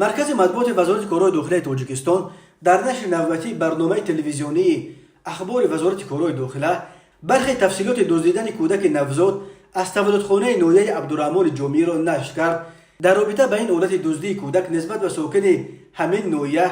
مرکز مطبوعات وزارت کارهای داخلی تاجیکستان در نشر نوبتی برنامه تلویزیونی اخبار وزارت کارهای داخله برخی تفصیلات دزدیدن کودک نوزاد از تولدخانه نویه عبدالرحمن جامی را نشر کرد. در رابطه با این حالت دزدی کودک نسبت به ساکن همین نویه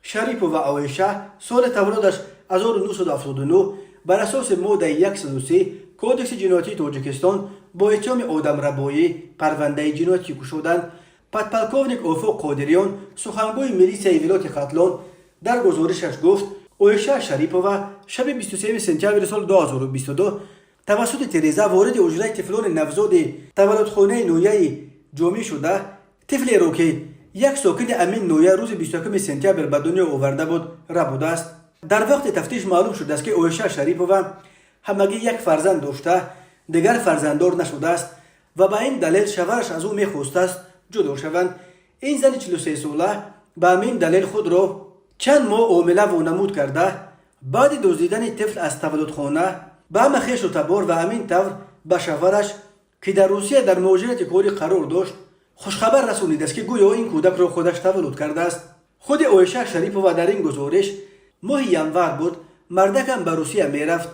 شریف و عایشه سال تولدش 1979 بر اساس ماده 103 کودکس جنایتی تاجیکستان با اتهام آدم ربایی پرونده جنایتی گشودند. پدپلکوونیک آفاق قادریان سخنگوی ملیسیای ولایت ختلان در گزارشش گفت عایشه شریپووا شب 23 سپتامبر سال 2022 توسط تریزا وارد حجره طفلان نوزاد تولدخانه نویه جامی شده. طفلی را که یک ساکن امین نویه روز 21 سپتامبر به دنیا آورده بود ربوده است. در وقت تفتیش معلوم شده است که عایشه شریپووا همگی یک فرزند داشته، دیگر فرزنددار نشده است و به این دلیل شوهرش از او میخواسته است جدا شوند. این زن 43 ساله به همین دلیل خود را چند ماه حامله وانمود کرده. بعد دزدیدن طفل از تولدخانه به همه خویش و تبار و همین طور به شوهرش که در روسیه در مهاجرت کاری قرار داشت خوشخبر رسانیده است که گویا این کودک را خودش تولد کرده است. خود عایشه شریپووا در این گزارش ماه ینور بود مردکم به روسیه میرفت،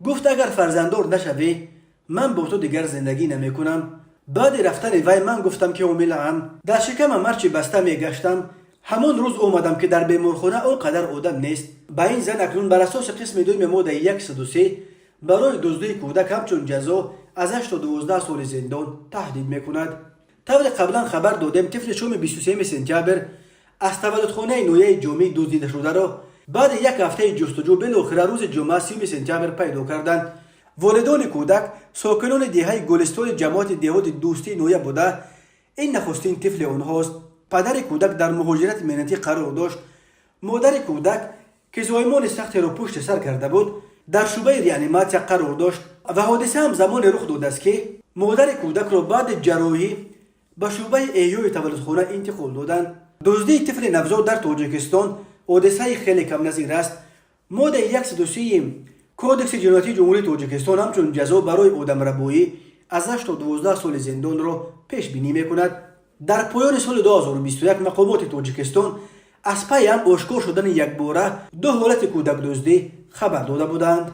گفت اگر فرزنددار نشوی من با تو دیگر زندگی نمیکنم. بعد رفتن وی من گفتم که حامله ام، در شکم مرچی بسته میگشتم. همان روز اومدم که در بیمارخانه آنقدر آدم نیست. با این زن اکنون بر اساس قسم دوم ماده 103 برای دزدی کودک همچون جزا از 8 تا 12 سال زندان تهدید میکند. طور قبلا خبر دادیم طفل شام 23 سپتامبر از تولدخانه نویه جامی دزدیده شده را بعد یک هفته جستجو بالاخره روز جمعه 30 سپتامبر پیدا کردند. والدان کودک ساکنان دهه گلستان جماعت دهات دوستی نویه بوده. این نخستین طفل آنهاست. پدر کودک در مهاجرت مهنتی قرار داشت. مادر کودک که زایمان سختی را پشت سر کرده بود در شعبه ریانیماسیون قرار داشت و حادثه هم زمان رخ داده است که مادر کودک را بعد جراحی به شعبه ایوی تولدخانه انتقال دادند. دزدی طفل نوزاد در تاجیکستان حادثه خیلی کم نظیر است. ماده 103 کودکس جنایتی جمهوری تاجیکستان همچون جزا برای آدم ربایی از 8 تا 12 سال زندان را پیش بینی میکند. در پایان سال 2021 مقامات تاجیکستان از پی هم آشکار شدن یک باره دو حالت کودک دزدی خبر داده بودند.